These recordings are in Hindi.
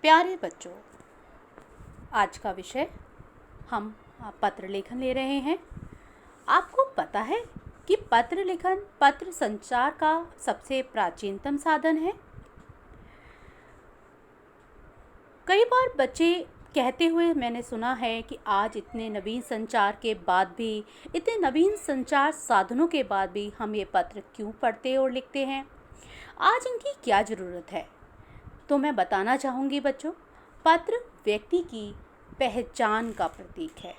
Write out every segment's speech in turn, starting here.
प्यारे बच्चों, आज का विषय हम पत्र लेखन ले रहे हैं। आपको पता है कि पत्र लेखन पत्र संचार का सबसे प्राचीनतम साधन है। कई बार बच्चे कहते हुए मैंने सुना है कि आज इतने नवीन संचार के बाद भी, इतने नवीन संचार साधनों के बाद भी हम ये पत्र क्यों पढ़ते और लिखते हैं? आज इनकी क्या ज़रूरत है? तो मैं बताना चाहूँगी बच्चों, पत्र व्यक्ति की पहचान का प्रतीक है,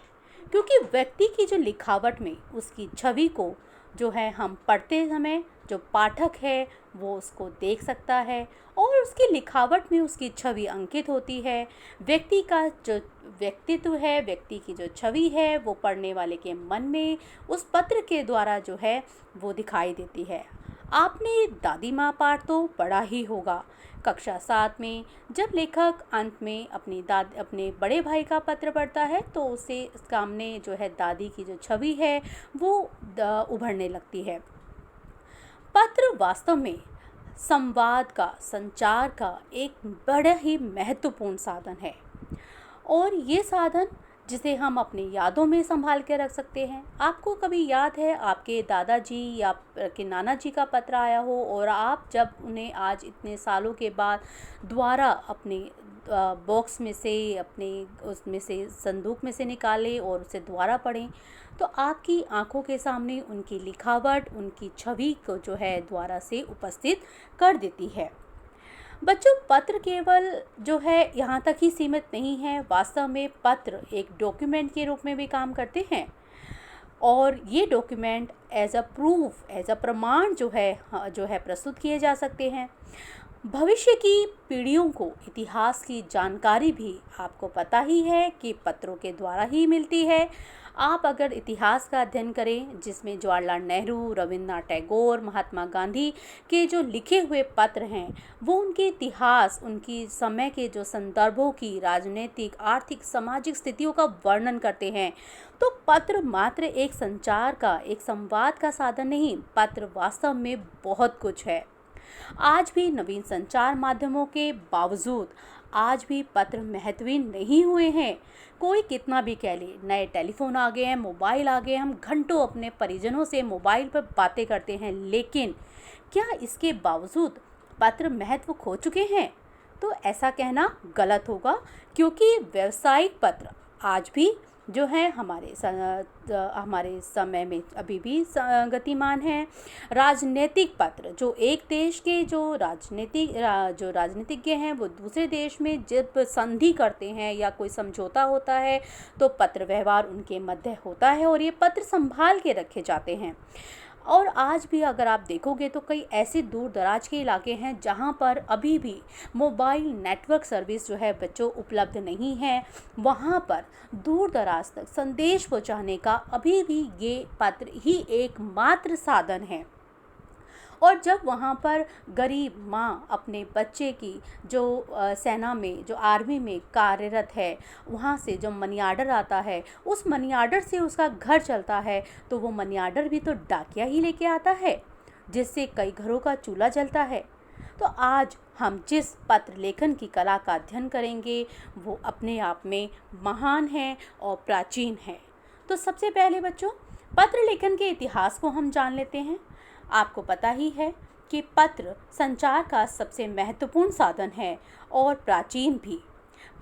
क्योंकि व्यक्ति की जो लिखावट में उसकी छवि को जो है हम पढ़ते समय जो पाठक है वो उसको देख सकता है और उसकी लिखावट में उसकी छवि अंकित होती है। व्यक्ति का जो व्यक्तित्व है, व्यक्ति की जो छवि है वो पढ़ने वाले के मन में उस पत्र के द्वारा जो है वो दिखाई देती है। आपने दादी माँ पाठ तो पढ़ा ही होगा। कक्षा 7 में जब लेखक अंत में अपने बड़े भाई का पत्र पढ़ता है तो उसे सामने जो है दादी की जो छवि है वो उभरने लगती है। पत्र वास्तव में संवाद का, संचार का एक बड़ा ही महत्वपूर्ण साधन है और ये साधन जिसे हम अपनी यादों में संभाल के रख सकते हैं। आपको कभी याद है आपके दादाजी या आपके नाना जी का पत्र आया हो और आप जब उन्हें आज इतने सालों के बाद दोबारा अपने बॉक्स में से, अपने उसमें से संदूक में से निकालें और उसे दोबारा पढ़ें तो आपकी आंखों के सामने उनकी लिखावट, उनकी छवि को जो है दोबारा से उपस्थित कर देती है। बच्चों, पत्र केवल जो है यहाँ तक ही सीमित नहीं है। वास्तव में पत्र एक डॉक्यूमेंट के रूप में भी काम करते हैं और ये document as a proof, as a प्रमाण जो है प्रस्तुत किए जा सकते हैं। भविष्य की पीढ़ियों को इतिहास की जानकारी भी आपको पता ही है कि पत्रों के द्वारा ही मिलती है। आप अगर इतिहास का अध्ययन करें जिसमें जवाहरलाल नेहरू, रविन्द्रनाथ टैगोर, महात्मा गांधी के जो लिखे हुए पत्र हैं वो उनके इतिहास, उनकी समय के जो संदर्भों की राजनीतिक, आर्थिक, सामाजिक स्थितियों का वर्णन करते हैं। तो पत्र मात्र एक संचार का, एक संवाद का साधन नहीं, पत्र वास्तव में बहुत कुछ है। आज भी नवीन संचार माध्यमों के बावजूद आज भी पत्र महत्वहीन नहीं हुए हैं। कोई कितना भी कह ले, नए टेलीफोन आ गए हैं, मोबाइल आ गए हैं, हम घंटों अपने परिजनों से मोबाइल पर बातें करते हैं, लेकिन क्या इसके बावजूद पत्र महत्व खो चुके हैं? तो ऐसा कहना गलत होगा, क्योंकि व्यावसायिक पत्र आज भी जो है हमारे समय में अभी भी गतिमान है। राजनीतिक पत्र, जो एक देश के जो राजनीतिज्ञ हैं वो दूसरे देश में जब संधि करते हैं या कोई समझौता होता है तो पत्र व्यवहार उनके मध्य होता है और ये पत्र संभाल के रखे जाते हैं। और आज भी अगर आप देखोगे तो कई ऐसे दूर दराज के इलाके हैं जहां पर अभी भी मोबाइल नेटवर्क सर्विस जो है बच्चों उपलब्ध नहीं है। वहां पर दूर दराज तक संदेश पहुंचाने का अभी भी ये पत्र ही एकमात्र साधन है। और जब वहाँ पर गरीब माँ अपने बच्चे की जो सेना में, जो आर्मी में कार्यरत है, वहाँ से जो मनी आर्डर आता है, उस मनी आर्डर से उसका घर चलता है, तो वो मनी आर्डर भी तो डाकिया ही लेके आता है, जिससे कई घरों का चूल्हा जलता है। तो आज हम जिस पत्र लेखन की कला का अध्ययन करेंगे वो अपने आप में महान है और प्राचीन है। तो सबसे पहले बच्चों, पत्र लेखन के इतिहास को हम जान लेते हैं। आपको पता ही है कि पत्र संचार का सबसे महत्वपूर्ण साधन है और प्राचीन भी।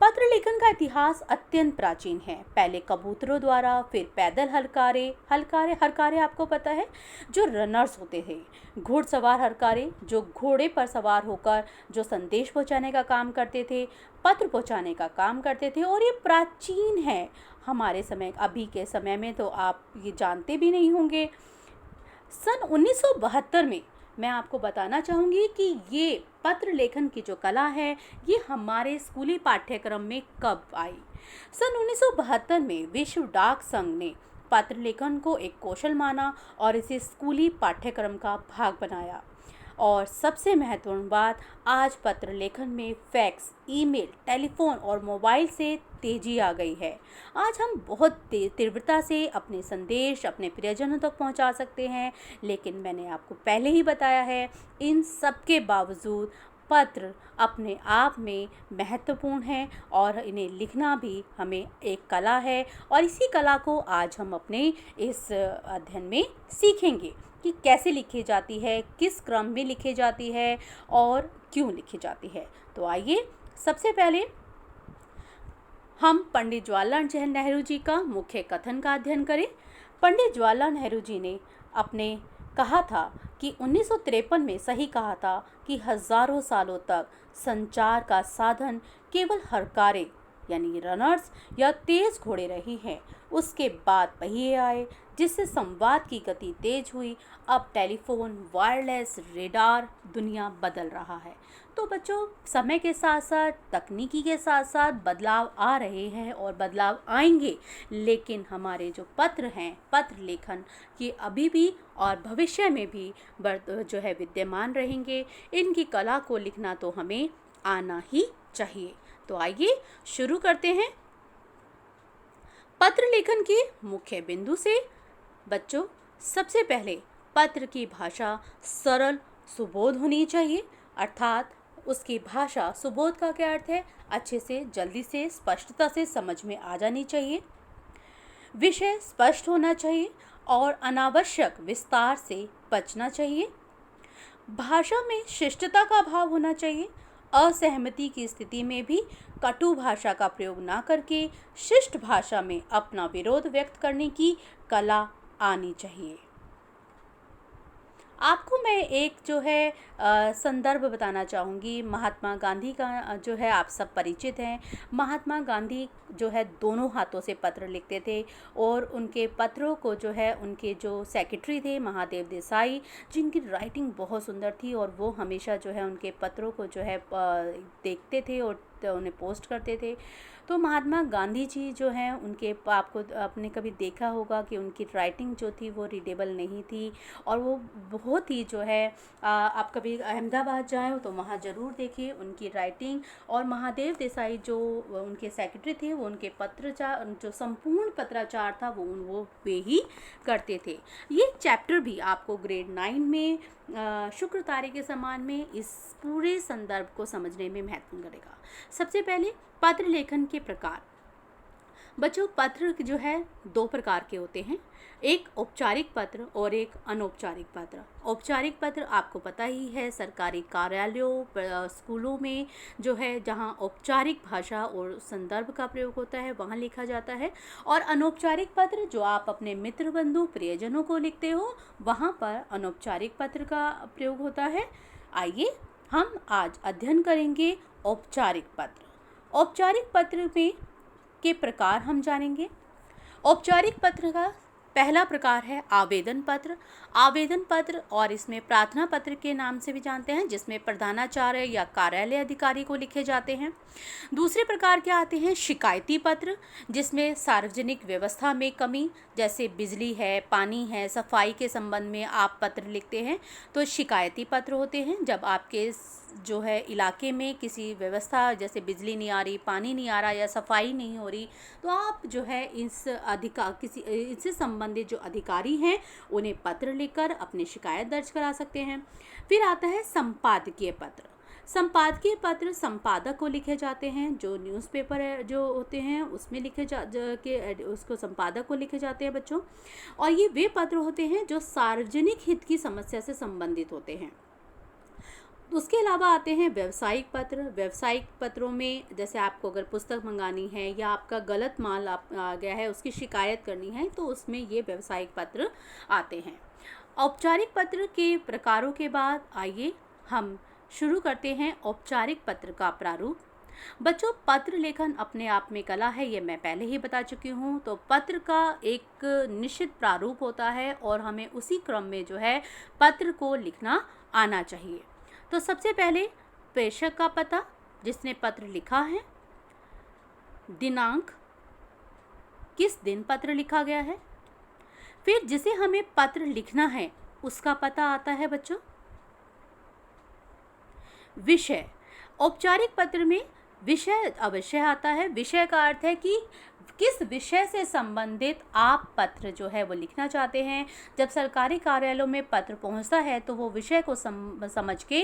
पत्र लेखन का इतिहास अत्यंत प्राचीन है। पहले कबूतरों द्वारा, फिर पैदल हरकारे आपको पता है, जो रनर्स होते थे, घुड़सवार हरकारे जो घोड़े पर सवार होकर जो संदेश पहुंचाने का काम करते थे, पत्र पहुंचाने का काम करते थे। और ये प्राचीन है हमारे समय, अभी के समय में तो आप ये जानते भी नहीं होंगे। सन 1972 में मैं आपको बताना चाहूँगी कि ये पत्र लेखन की जो कला है ये हमारे स्कूली पाठ्यक्रम में कब आई। सन 1972 में विश्व डाक संघ ने पत्र लेखन को एक कौशल माना और इसे स्कूली पाठ्यक्रम का भाग बनाया। और सबसे महत्वपूर्ण बात, आज पत्र लेखन में फैक्स, ईमेल, टेलीफोन और मोबाइल से तेजी आ गई है। आज हम बहुत तीव्रता से अपने संदेश अपने प्रियजनों तक पहुंचा सकते हैं, लेकिन मैंने आपको पहले ही बताया है, इन सब के बावजूद पत्र अपने आप में महत्वपूर्ण हैं और इन्हें लिखना भी हमें एक कला है, और इसी कला को आज हम अपने इस अध्ययन में सीखेंगे कि कैसे लिखी जाती है, किस क्रम में लिखी जाती है और क्यों लिखी जाती है। तो आइए सबसे पहले हम पंडित जवाहरलाल नेहरू जी का मुख्य कथन का अध्ययन करें। पंडित जवाहरलाल नेहरू जी ने अपने कहा था कि 1953 में सही कहा था कि हजारों सालों तक संचार का साधन केवल हरकारे यानी रनर्स या तेज घोड़े रही हैं। उसके बाद पहिए आए जिससे संवाद की गति तेज हुई। अब टेलीफोन, वायरलेस, रेडार, दुनिया बदल रहा है। तो बच्चों, समय के साथ साथ, तकनीकी के साथ साथ बदलाव आ रहे हैं और बदलाव आएंगे, लेकिन हमारे जो पत्र हैं, पत्र लेखन ये अभी भी और भविष्य में भी जो है विद्यमान रहेंगे। इनकी कला को लिखना तो हमें आना ही चाहिए। तो आइए शुरू करते हैं पत्र लेखन के मुख्य बिंदु से। बच्चों, सबसे पहले पत्र की भाषा सरल सुबोध होनी चाहिए, अर्थात उसकी भाषा, सुबोध का क्या अर्थ है, अच्छे से, जल्दी से, स्पष्टता से समझ में आ जानी चाहिए। विषय स्पष्ट होना चाहिए और अनावश्यक विस्तार से बचना चाहिए। भाषा में शिष्टता का भाव होना चाहिए। असहमति की स्थिति में भी कटु भाषा का प्रयोग ना करके शिष्ट भाषा में अपना विरोध व्यक्त करने की कला आनी चाहिए। आपको मैं एक जो है संदर्भ बताना चाहूँगी। महात्मा गांधी का जो है आप सब परिचित हैं। महात्मा गांधी जो है दोनों हाथों से पत्र लिखते थे और उनके पत्रों को जो है उनके जो सेक्रेटरी थे महादेव देसाई, जिनकी राइटिंग बहुत सुंदर थी, और वो हमेशा जो है उनके पत्रों को जो है देखते थे और उन्हें पोस्ट करते थे। तो महात्मा गांधी जी जो हैं उनके, आपको आपने कभी देखा होगा कि उनकी राइटिंग जो थी वो रीडेबल नहीं थी, और वो बहुत ही जो है आप कभी अहमदाबाद जाएं तो वहाँ ज़रूर देखिए उनकी राइटिंग। और महादेव देसाई जो उनके सेक्रेटरी थे, वो उनके पत्राचार, जो संपूर्ण पत्राचार था वो वे ही करते थे। ये चैप्टर भी आपको ग्रेड 9 में शुक्र तारे के समान में इस पूरे संदर्भ को समझने में महत्व करेगा। सबसे पहले पत्र लेखन के प्रकार। बच्चों, पत्र जो है दो प्रकार के होते हैं, एक औपचारिक पत्र और एक अनौपचारिक पत्र। औपचारिक पत्र आपको पता ही है, सरकारी कार्यालयों, स्कूलों में जो है जहां औपचारिक भाषा और संदर्भ का प्रयोग होता है वहां लिखा जाता है। और अनौपचारिक पत्र जो आप अपने मित्र, बंधु, प्रियजनों को लिखते हो, वहां पर अनौपचारिक पत्र का प्रयोग होता है। आइए हम आज अध्ययन करेंगे औपचारिक पत्र। औपचारिक पत्र में के प्रकार हम जानेंगे। औपचारिक पत्र का पहला प्रकार है आवेदन पत्र। आवेदन पत्र, और इसमें प्रार्थना पत्र के नाम से भी जानते हैं, जिसमें प्रधानाचार्य या कार्यालय अधिकारी को लिखे जाते हैं। दूसरे प्रकार के आते हैं शिकायती पत्र, जिसमें सार्वजनिक व्यवस्था में कमी, जैसे बिजली है, पानी है, सफाई के संबंध में आप पत्र लिखते हैं, तो शिकायती पत्र होते हैं। जब आपके जो है इलाके में किसी व्यवस्था, जैसे बिजली नहीं आ रही, पानी नहीं आ रहा या सफाई नहीं हो रही, तो आप जो है इससे संबंधित जो अधिकारी हैं उन्हें पत्र लिखकर अपनी शिकायत दर्ज करा सकते हैं। फिर आता है संपादकीय पत्र। संपादकीय पत्र संपादक को लिखे जाते हैं, जो न्यूज़पेपर जो होते हैं उसमें लिखे उसको संपादक को लिखे जाते हैं बच्चों। और ये वे पत्र होते हैं जो सार्वजनिक हित की समस्या से संबंधित होते हैं। उसके अलावा आते हैं व्यावसायिक पत्र। व्यावसायिक पत्रों में जैसे आपको अगर पुस्तक मंगानी है या आपका गलत माल आ गया है, उसकी शिकायत करनी है, तो उसमें ये व्यावसायिक पत्र आते हैं। औपचारिक पत्र के प्रकारों के बाद आइए हम शुरू करते हैं औपचारिक पत्र का प्रारूप। बच्चों, पत्र लेखन अपने आप में कला है, ये मैं पहले ही बता चुकी हूँ। तो पत्र का एक निश्चित प्रारूप होता है और हमें उसी क्रम में जो है पत्र को लिखना आना चाहिए। तो सबसे पहले प्रेषक का पता, जिसने पत्र लिखा है, दिनांक, किस दिन पत्र लिखा गया है, फिर जिसे हमें पत्र लिखना है उसका पता आता है बच्चों। विषय, औपचारिक पत्र में विषय अवश्य आता है। विषय का अर्थ है कि किस विषय से संबंधित आप पत्र जो है वो लिखना चाहते हैं। जब सरकारी कार्यालयों में पत्र पहुंचता है तो वो विषय को समझ के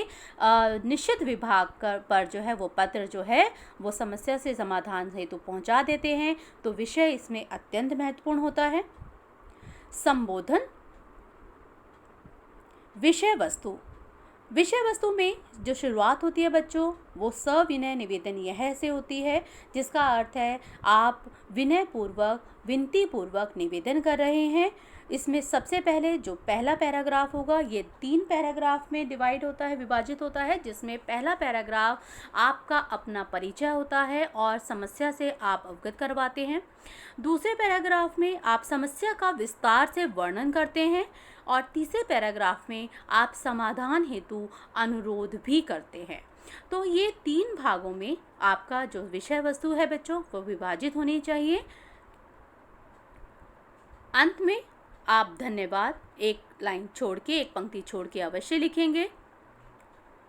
निश्चित विभाग पर जो है वो पत्र जो है वो समस्या से समाधान हेतु पहुंचा देते हैं। तो विषय इसमें अत्यंत महत्वपूर्ण होता है। संबोधन। विषय वस्तु। विषय वस्तु में जो शुरुआत होती है बच्चों, वो सविनय निवेदन यह से होती है, जिसका अर्थ है आप विनय पूर्वक, विनती पूर्वक निवेदन कर रहे हैं। इसमें सबसे पहले जो पहला पैराग्राफ होगा, ये 3 पैराग्राफ में डिवाइड होता है, विभाजित होता है, जिसमें पहला पैराग्राफ आपका अपना परिचय होता है और समस्या से आप अवगत करवाते हैं। दूसरे पैराग्राफ में आप समस्या का विस्तार से वर्णन करते हैं और तीसरे पैराग्राफ में आप समाधान हेतु अनुरोध भी करते हैं। तो ये 3 भागों में आपका जो विषय वस्तु है बच्चों वो विभाजित होनी चाहिए। अंत में आप धन्यवाद एक लाइन छोड़ के, एक पंक्ति छोड़ के अवश्य लिखेंगे।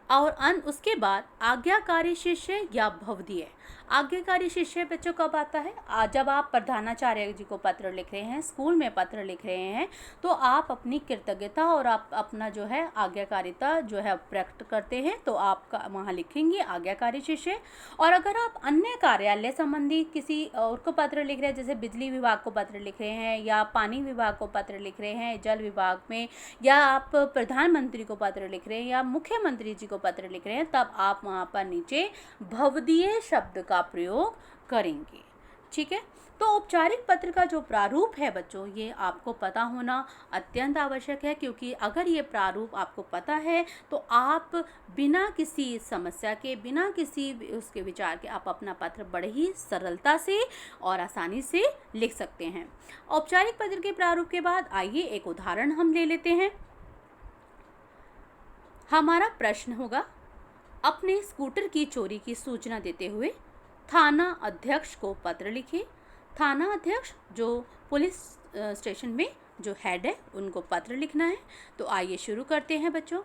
और उसके बाद आज्ञाकारी शिष्य या भवदीय। आज्ञाकारी शिष्य बच्चों कब आता है? जब आप प्रधानाचार्य जी को पत्र लिख रहे हैं, स्कूल में पत्र लिख रहे हैं, तो आप अपनी कृतज्ञता और आप अपना जो है आज्ञाकारिता जो है प्रकट करते हैं, तो आप वहाँ लिखेंगे आज्ञाकारी शिष्य। और अगर आप अन्य कार्यालय संबंधी किसी और को पत्र लिख रहे हैं, जैसे बिजली विभाग को पत्र लिख रहे हैं या पानी विभाग को पत्र लिख रहे हैं, जल विभाग में, या आप प्रधानमंत्री को पत्र लिख रहे हैं या मुख्यमंत्री जी को पत्र लिख रहे हैं, तब आप वहाँ पर नीचे भवदीय शब्द का प्रयोग करेंगे। ठीक है। तो औपचारिक पत्र का जो प्रारूप है बच्चों, ये आपको पता होना अत्यंत आवश्यक है, क्योंकि अगर ये प्रारूप आपको पता है तो आप बिना किसी समस्या के, बिना किसी उसके विचार के आप अपना पत्र बड़े ही सरलता से और आसानी से लिख सकते हैं। औपचारिक पत्र के प्रारूप के बाद आइए एक उदाहरण हम ले लेते हैं। हमारा प्रश्न होगा, अपने स्कूटर की चोरी की सूचना देते हुए थाना अध्यक्ष को पत्र लिखे। थाना अध्यक्ष जो पुलिस स्टेशन में जो हेड है उनको पत्र लिखना है। तो आइए शुरू करते हैं बच्चों।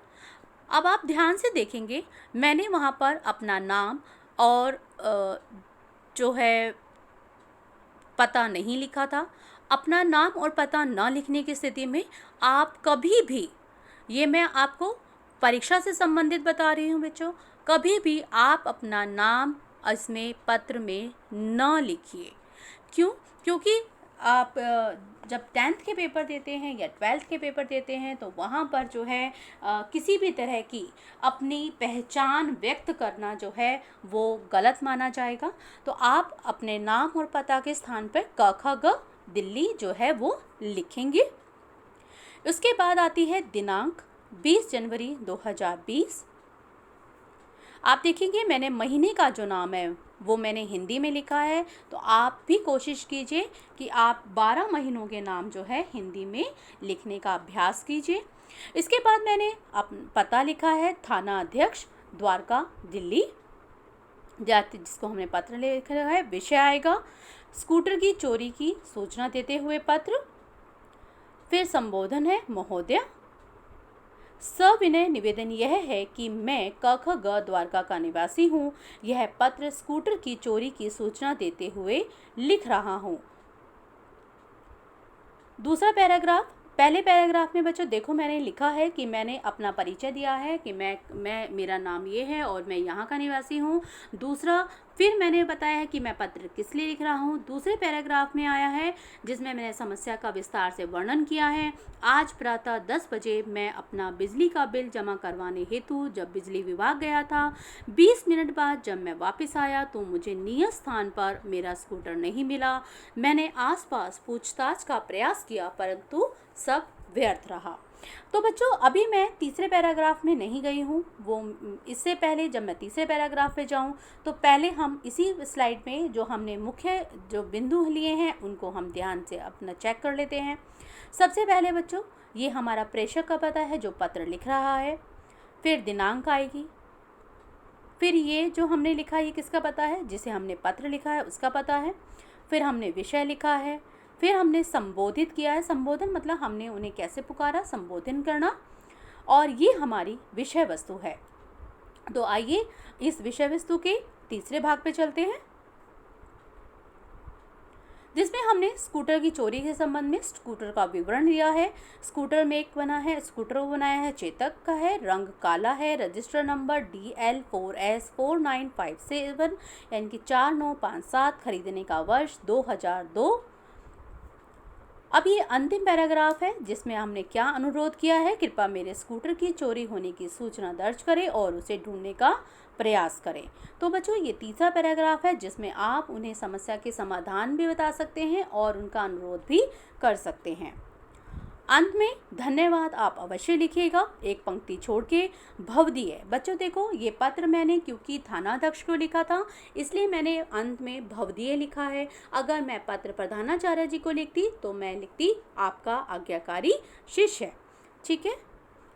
अब आप ध्यान से देखेंगे, मैंने वहाँ पर अपना नाम और जो है पता नहीं लिखा था। अपना नाम और पता न लिखने की स्थिति में आप कभी भी, ये मैं आपको परीक्षा से संबंधित बता रही हूँ बच्चों, कभी भी आप अपना नाम इसमें पत्र में न लिखिए। क्यों? क्योंकि आप जब 10th के पेपर देते हैं या 12th के पेपर देते हैं तो वहाँ पर जो है किसी भी तरह की अपनी पहचान व्यक्त करना जो है वो गलत माना जाएगा। तो आप अपने नाम और पता के स्थान पर क ख ग दिल्ली जो है वो लिखेंगे। उसके बाद आती है दिनांक 20 जनवरी 2020। आप देखेंगे मैंने महीने का जो नाम है वो मैंने हिंदी में लिखा है, तो आप भी कोशिश कीजिए कि आप 12 महीनों के नाम जो है हिंदी में लिखने का अभ्यास कीजिए। इसके बाद मैंने पता लिखा है थाना अध्यक्ष, द्वारका, दिल्ली, जिसको हमने पत्र लिखा है। विषय आएगा स्कूटर की चोरी की सूचना देते हुए पत्र। फिर संबोधन है महोदय। सविनय निवेदन यह है कि मैं क ख ग द्वारका का निवासी हूँ। यह पत्र स्कूटर की चोरी की सूचना देते हुए लिख रहा हूँ। दूसरा पैराग्राफ, पहले पैराग्राफ में बच्चों देखो मैंने लिखा है कि मैंने अपना परिचय दिया है कि मेरा नाम ये है और मैं यहाँ का निवासी हूँ। दूसरा, फिर मैंने बताया है कि मैं पत्र किस लिए लिख रहा हूँ। दूसरे पैराग्राफ में आया है जिसमें मैंने समस्या का विस्तार से वर्णन किया है। आज प्रातः 10 बजे मैं अपना बिजली का बिल जमा करवाने हेतु जब बिजली विभाग गया था, 20 मिनट बाद जब मैं वापस आया तो मुझे नियत स्थान पर मेरा स्कूटर नहीं मिला। मैंने आसपास पूछताछ का प्रयास किया परंतु सब व्यर्थ रहा। तो बच्चों अभी मैं तीसरे पैराग्राफ में नहीं गई हूँ, वो इससे पहले जब मैं तीसरे पैराग्राफ पे जाऊँ तो पहले हम इसी स्लाइड में जो हमने मुख्य जो बिंदु लिए हैं उनको हम ध्यान से अपना चेक कर लेते हैं। सबसे पहले बच्चों ये हमारा प्रेषक का पता है जो पत्र लिख रहा है। फिर दिनांक आएगी। फिर ये जो हमने लिखा ये किसका पता है? जिसे हमने पत्र लिखा है उसका पता है। फिर हमने विषय लिखा है। फिर हमने संबोधित किया है। संबोधन मतलब हमने उन्हें कैसे पुकारा, संबोधन करना। और ये हमारी विषय वस्तु है। तो आइए इस विषय वस्तु के तीसरे भाग पे चलते हैं। जिसमें हमने स्कूटर की चोरी के संबंध में स्कूटर का विवरण दिया है। स्कूटर में एक बना है, स्कूटर को बनाया है चेतक का है, रंग काला है, रजिस्टर नंबर DL4S4957 यानी कि 4957, खरीदने का वर्ष 2002। अब ये अंतिम पैराग्राफ है जिसमें हमने क्या अनुरोध किया है, कृपया मेरे स्कूटर की चोरी होने की सूचना दर्ज करें और उसे ढूंढने का प्रयास करें। तो बच्चों ये तीसरा पैराग्राफ है जिसमें आप उन्हें समस्या के समाधान भी बता सकते हैं और उनका अनुरोध भी कर सकते हैं। अंत में धन्यवाद आप अवश्य लिखिएगा, एक पंक्ति छोड़ के भवदीय। बच्चों देखो, ये पत्र मैंने क्योंकि थानाध्यक्ष को लिखा था इसलिए मैंने अंत में भवदीय लिखा है। अगर मैं पत्र प्रधानाचार्य जी को लिखती तो मैं लिखती आपका आज्ञाकारी शिष्य। ठीक है,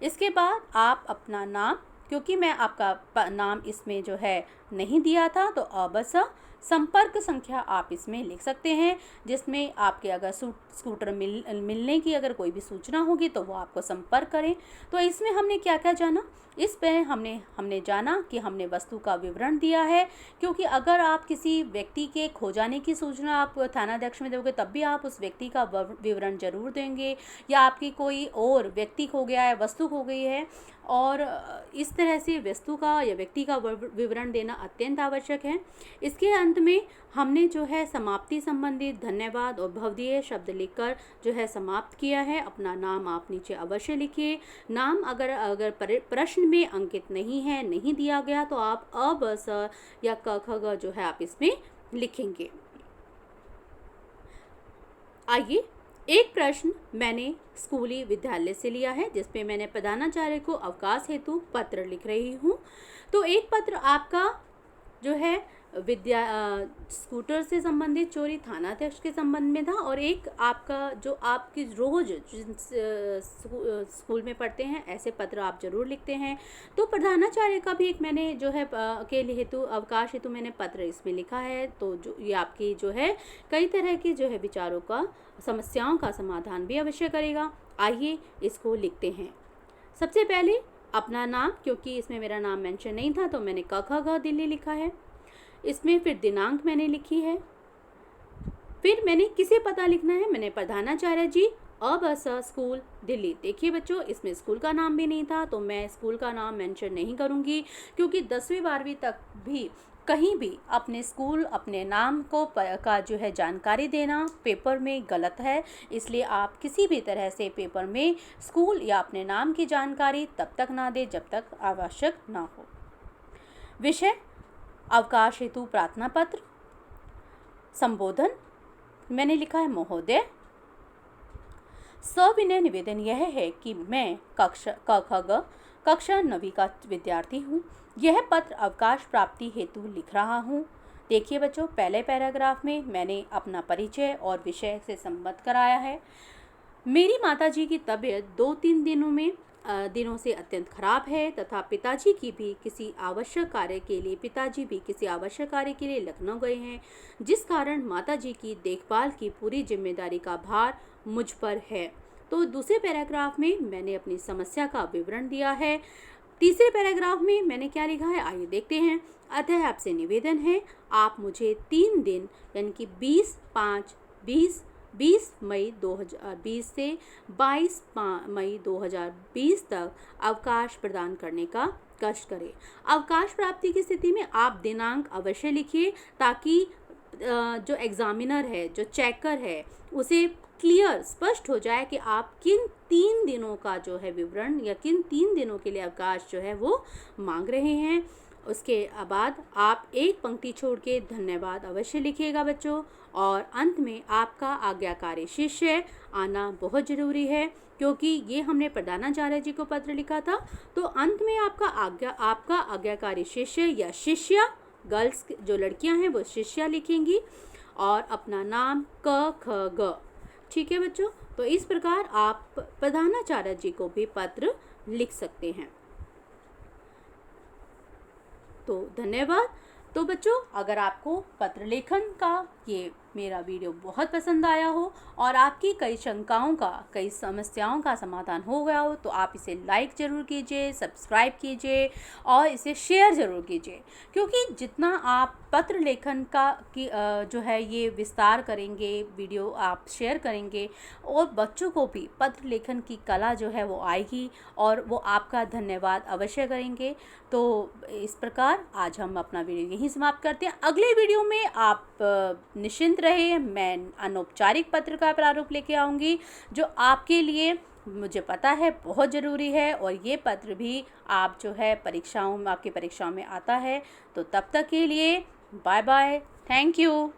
इसके बाद आप अपना नाम, क्योंकि मैं आपका नाम इसमें जो है नहीं दिया था तो बस संपर्क संख्या आप इसमें लिख सकते हैं, जिसमें आपके अगर स्कूटर मिलने की अगर कोई भी सूचना होगी तो वो आपको संपर्क करें। तो इसमें हमने क्या क्या जाना, इस पे हमने जाना कि हमने वस्तु का विवरण दिया है, क्योंकि अगर आप किसी व्यक्ति के खो जाने की सूचना आप थानाध्यक्ष में दोगे तब भी आप उस व्यक्ति का विवरण जरूर देंगे, या आपकी कोई और व्यक्ति खो गया है, वस्तु खो गई है, और इस तरह से वस्तु का या व्यक्ति का विवरण देना अत्यंत आवश्यक है। इसके अंत में हमने जो है समाप्ति संबंधित धन्यवाद और भवदीय शब्द लिखकर जो है समाप्त किया है। अपना नाम आप नीचे अवश्य लिखिए। नाम अगर प्रश्न में अंकित नहीं है, नहीं दिया गया, तो आप अ ब स या क ख ग जो है आप इसमें लिखेंगे। आइए, एक प्रश्न मैंने स्कूली विद्यालय से लिया है जिसपे मैंने प्रधानाचार्य को अवकाश हेतु पत्र लिख रही हूँ। तो एक पत्र आपका जो है स्कूटर से संबंधित चोरी थानाध्यक्ष के संबंध में था, और एक आपका जो आपकी रोज स्कूल में पढ़ते हैं ऐसे पत्र आप जरूर लिखते हैं। तो प्रधानाचार्य का भी एक मैंने जो है के हेतु अवकाश हेतु मैंने पत्र इसमें लिखा है। तो जो ये आपकी जो है कई तरह के जो है विचारों का, समस्याओं का समाधान भी अवश्य करेगा। आइए इसको लिखते हैं। सबसे पहले अपना नाम, क्योंकि इसमें मेरा नाम मेंशन नहीं था तो मैंने क ख ग दिल्ली लिखा है। इसमें फिर दिनांक मैंने लिखी है। फिर मैंने किसे पता लिखना है, मैंने प्रधानाचार्य जी अ ब स स्कूल दिल्ली। देखिए बच्चों, इसमें स्कूल का नाम भी नहीं था तो मैं स्कूल का नाम मेंशन नहीं करूंगी, क्योंकि 10वीं 12वीं तक भी कहीं भी अपने स्कूल अपने नाम को का जो है जानकारी देना पेपर में गलत है। इसलिए आप किसी भी तरह से पेपर में स्कूल या अपने नाम की जानकारी तब तक ना दें जब तक आवश्यक ना हो। विषय अवकाश हेतु प्रार्थना पत्र। संबोधन मैंने लिखा है महोदय। सविनय निवेदन यह है कि मैं कक्षा 9वीं का विद्यार्थी हूँ। यह पत्र अवकाश प्राप्ति हेतु लिख रहा हूँ। देखिए बच्चों, पहले पैराग्राफ में मैंने अपना परिचय और विषय से संबद्ध कराया है। मेरी माताजी की तबीयत 2-3 दिनों से अत्यंत खराब है तथा पिताजी भी किसी आवश्यक कार्य के लिए लखनऊ गए हैं, जिस कारण माताजी की देखभाल की पूरी जिम्मेदारी का भार मुझ पर है। तो दूसरे पैराग्राफ में मैंने अपनी समस्या का विवरण दिया है। तीसरे पैराग्राफ में मैंने क्या लिखा है, आइए देखते हैं। अतः आपसे निवेदन है, आप मुझे 3 दिन यानी कि 20 मई 2020 से 22 मई 2020 तक अवकाश प्रदान करने का कष्ट करें। अवकाश प्राप्ति की स्थिति में आप दिनांक अवश्य लिखिए, ताकि जो एग्जामिनर है, जो चेकर है, उसे क्लियर स्पष्ट हो जाए कि आप किन 3 दिनों का जो है विवरण या किन 3 दिनों के लिए अवकाश जो है वो मांग रहे हैं। उसके बाद आप एक पंक्ति छोड़ के धन्यवाद अवश्य लिखिएगा बच्चों। और अंत में आपका आज्ञाकारी शिष्य आना बहुत ज़रूरी है, क्योंकि ये हमने प्रधानाचार्य जी को पत्र लिखा था। तो अंत में आपका आज्ञाकारी शिष्य या शिष्या, गर्ल्स जो लड़कियां हैं वो शिष्या लिखेंगी, और अपना नाम क ख ग। ठीक है बच्चों, तो इस प्रकार आप प्रधानाचार्य जी को भी पत्र लिख सकते हैं। तो धन्यवाद। तो बच्चों, अगर आपको पत्र लेखन का ये मेरा वीडियो बहुत पसंद आया हो और आपकी कई शंकाओं का, कई समस्याओं का समाधान हो गया हो, तो आप इसे लाइक ज़रूर कीजिए, सब्सक्राइब कीजिए और इसे शेयर ज़रूर कीजिए। क्योंकि जितना आप पत्र लेखन का जो है ये विस्तार करेंगे, वीडियो आप शेयर करेंगे और बच्चों को भी पत्र लेखन की कला जो है वो आएगी और वो आपका धन्यवाद अवश्य करेंगे। तो इस प्रकार आज हम अपना वीडियो यहीं समाप्त करते हैं। अगले वीडियो में आप निश्चिंत रहे, मैं अनौपचारिक पत्र का प्रारूप लेके आऊँगी जो आपके लिए, मुझे पता है, बहुत ज़रूरी है और ये पत्र भी आप जो है परीक्षाओं में, आपकी परीक्षाओं में आता है। तो तब तक के लिए बाय बाय, थैंक यू।